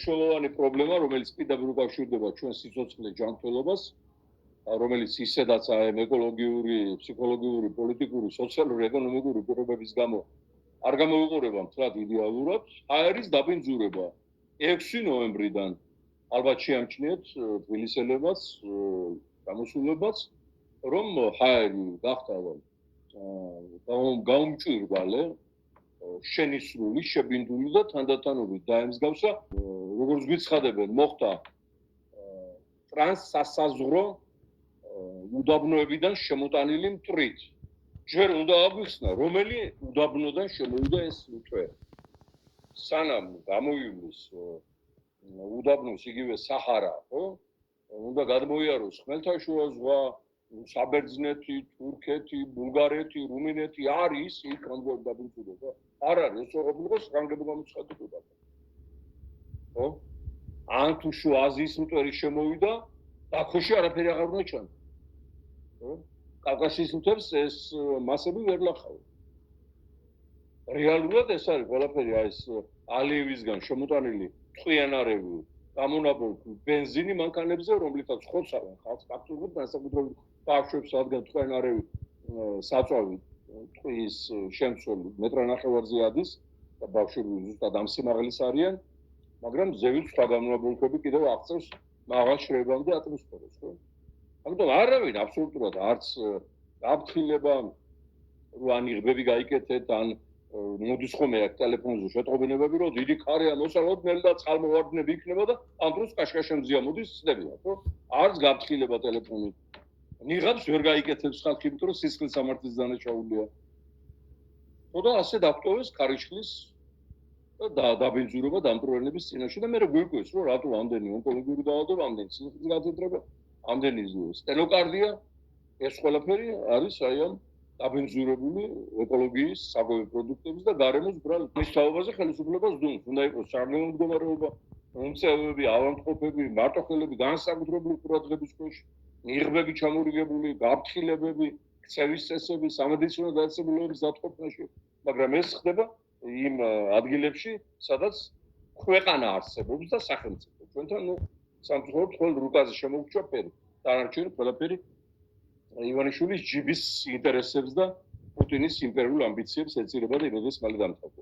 მნიშვნელოვანი პრობლემა, რომელიც პირდაპირ უკავშირდება ჩვენ სიცოცხლე ჯანმრთელობას, რომელიც ისედაც ეკოლოგიური, ფსიქოლოგიური, პოლიტიკური, სოციალური, ეკონომიკური პირობების გამო არ გამოიყურება მთლად იდეალურად, არის დაბინძურება 6 ნოემბრიდან ალბათ შეამჩნიეთ თბილისელებაც, გამოსულებაც, რომ ჰაერი გახდა გაუმჭვირვალე, შენიშნული, შებინდული და თანდათანობით დაემსგავსა, როგორც გვიცხადებენ, მოხდა ტრანსსასაზღვრო უდაბნოებიდან შემოტანილი მტვრით. ჯერ უნდა აგვიხსნა, რომელი უდაბნოდან შემოვიდა ეს მტვერი. სანამ გამოივლის უდაბნოს იგივე საჰარა, ხო? უნდა გადმოიაროს ხმელთაშუა ზღვა, საბერძნეთი, თურქეთი, ბულგარეთი, რუმინეთი არის იქ ამგვარი დაბინძურება. არ არის ეს ოღონდ ფრანგები გამოცხადებოდა. ხო? ან თუ შუა აზიის მტვერი შემოვიდა, ბაქოში არაფერი აღარ უნდა ჩანდა. ხო? კავკასიის მთებს ეს მასები ვერ ლახავენ. რეალურად ეს არის ყველაფერი ეს ალიევისგან შემოტანილი ტყვიანარევი, გამონაბოლქვი ბენზინი მანქანებზე, რომლითაც ხოცავენ ხალხს ფაქტობრივად განსაკუთრებით ბავშვებს, რადგან ტყვიანარევი საწვავი ტყვის შემცველი მეტრ-ნახევარზე ადის და ბავშვები ზუსტად ამ სიმაღლის არიან, მაგრამ ზევით სხვა გამონაბოლქვები კიდევ აღწევს მაღალ შრევამდე ატმოსფეროს, ხო? ამიტომ არავინ აბსოლუტურად არც გაფრთხილება რო ან იღბები გაიკეთეთ, ან მოდის ხოლმე აქ ტელეფონზე შეტყობინებები, რომ დიდი ქარია მოსალოდ ნელ და წყალმოვარდნები იქნება და ამ დროს კაშკაშემზია მოდის ცდებია, ხო? არც გაფრთხილება ტელეფონით. ნიღაბს ვერ გაიკეთებს ხალხი, იმიტომ რომ სისხლის სამართლის დანაშაულია. ხო და ასე დაგტოვეს ქარიშხლის და დაბინძურება დამტვრენების წინაშე და მე გვიკვეს, რომ რატო ამდენი ონკოლოგიური დაავადება, ამდენი სისხლის გაზრდა, ამდენი სტენოკარდია, ეს ყველაფერი არის აი ამ დაბინძურებული ეკოლოგიის საკვები პროდუქტების და გარემოს ბრალ მის თაობაზე ხელისუფლებას დუმს. უნდა იყოს საგემო მდგომარეობა, უმცევები, ავადმყოფები, მარტოხელები, განსაკუთრებული ყურადღების ქვეშ, იღბები ჩამორიგებული, გაფრთხილებები, ქცევის წესები, სამედიცინო დაწესებულებების დათყოფნაში, მაგრამ ეს ხდება იმ ადგილებში, სადაც ქვეყანა არსებობს და სახელმწიფო. ჩვენთან სამწუხაროდ ხოლმე რუკაზე შემოგვჭა ფერი. დანარჩენი ყველაფერი ივანიშვილის ჯიბის ინტერესებს და პუტინის იმპერიულ ამბიციებს ეწირება და იმედის მალე დამთავრდება.